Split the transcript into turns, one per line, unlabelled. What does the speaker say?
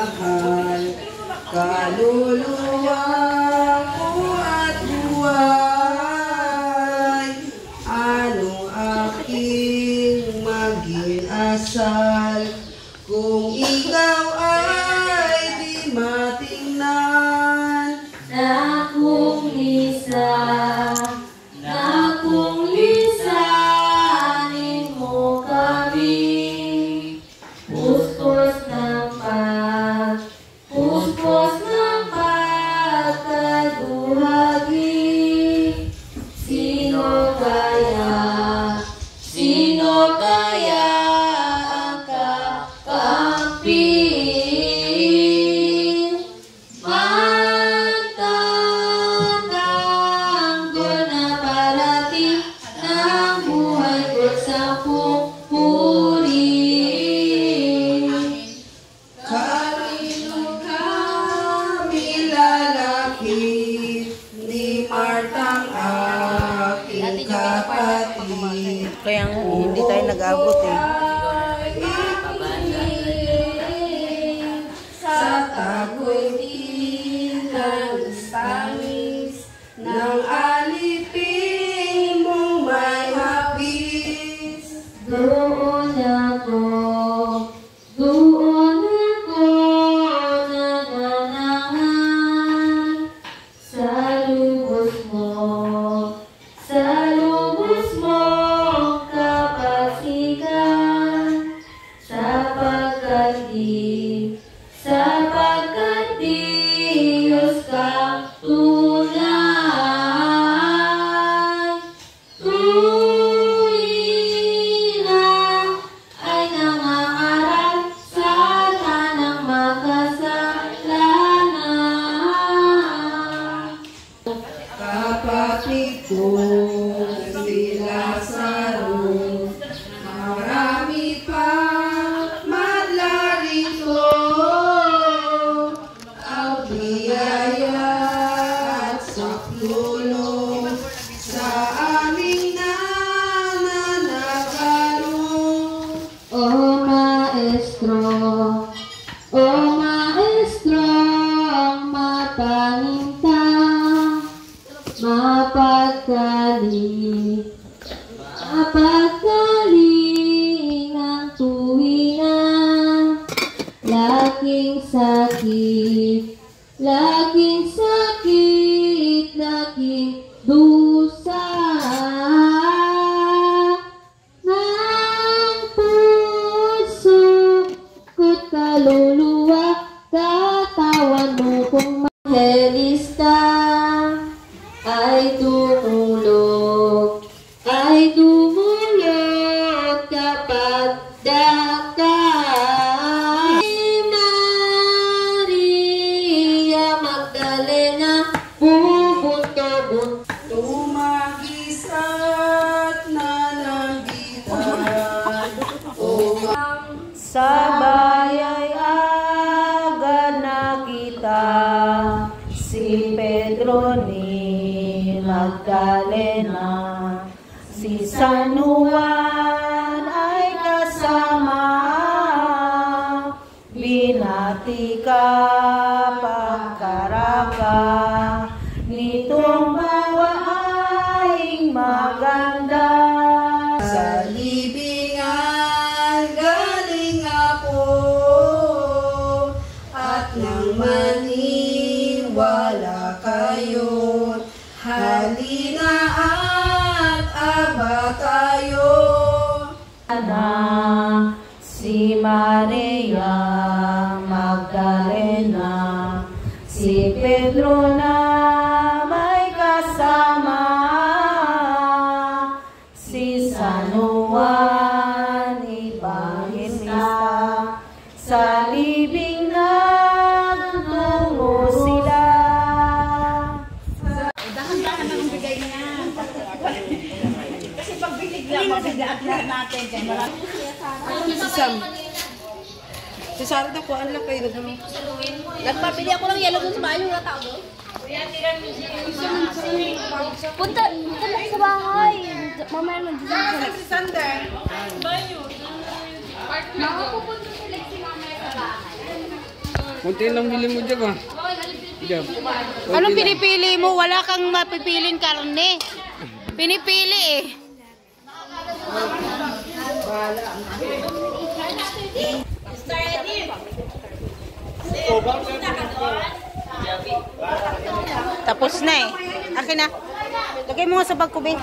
mahal, kaluluwa ko at buhay. Anong aking maging asal kung ikaw ay di matingnan?
Na kung lisanin mo kami, puspos ng pagkaduhagi. Sino kaya ang kakampi? Magtatanggol na parating ng buhay ko sa pupuri.
Kanino kami lalapit, ni Martang aking kapatid.
Kaya hindi tayo nag-abot eh.
Sa tagoy ng tamis ng alipin mong may hapis.
Doon ako nananangan sa lubos mo kapasikan, sapagkat Diyos kang tunay. Tuwina ay nangangaral sa tanang makasalanan.
Kapatid ko si Lazaro, marami pa madlarito. Ang biyaya at saklolo sa aming nananagano.
O Maestro, mapaninta, mapagkaling ang tuwina. Laking sakit, laking dusa ng puso ko't kaluluwa. Katawan mo kung mahelista ay dumulog kapag dakay. Maria Magdalena, bubunto-bunto.
Tumagis at nanambitan,
Sa bayay agad nakita si Pedro ni Magdalena, si San Juan ay kasama, binati ka pagkaraka nitong bawaing maganda.
sa libingan galing ako, at nang maniwala kayo, halina at aba tayo.
Si Maria Magdalena, si Pedro na may kasama, si San Juan Evangelista, sa libing nagtungo sila.
Dahan-dahan ang bigay niya. Kasi pag binigla, mabigat lahat natin.
Si Sam. Si Sarah na po, ang lakay na.
Nagpapili ako ng yellow dun sa bahay, yung natao doon. Punta na sa bahay. Mamaya nandito.
Si Sander.
Makapupunta sila si mamaya sa bahay.
Kunti lang bili mo dyan ba? Dyan.
Anong pinipili mo? Wala kang mapipiling karne. Pinipili eh. Tapos na eh. Akin na. Lagay mo nga sa bag ko, be.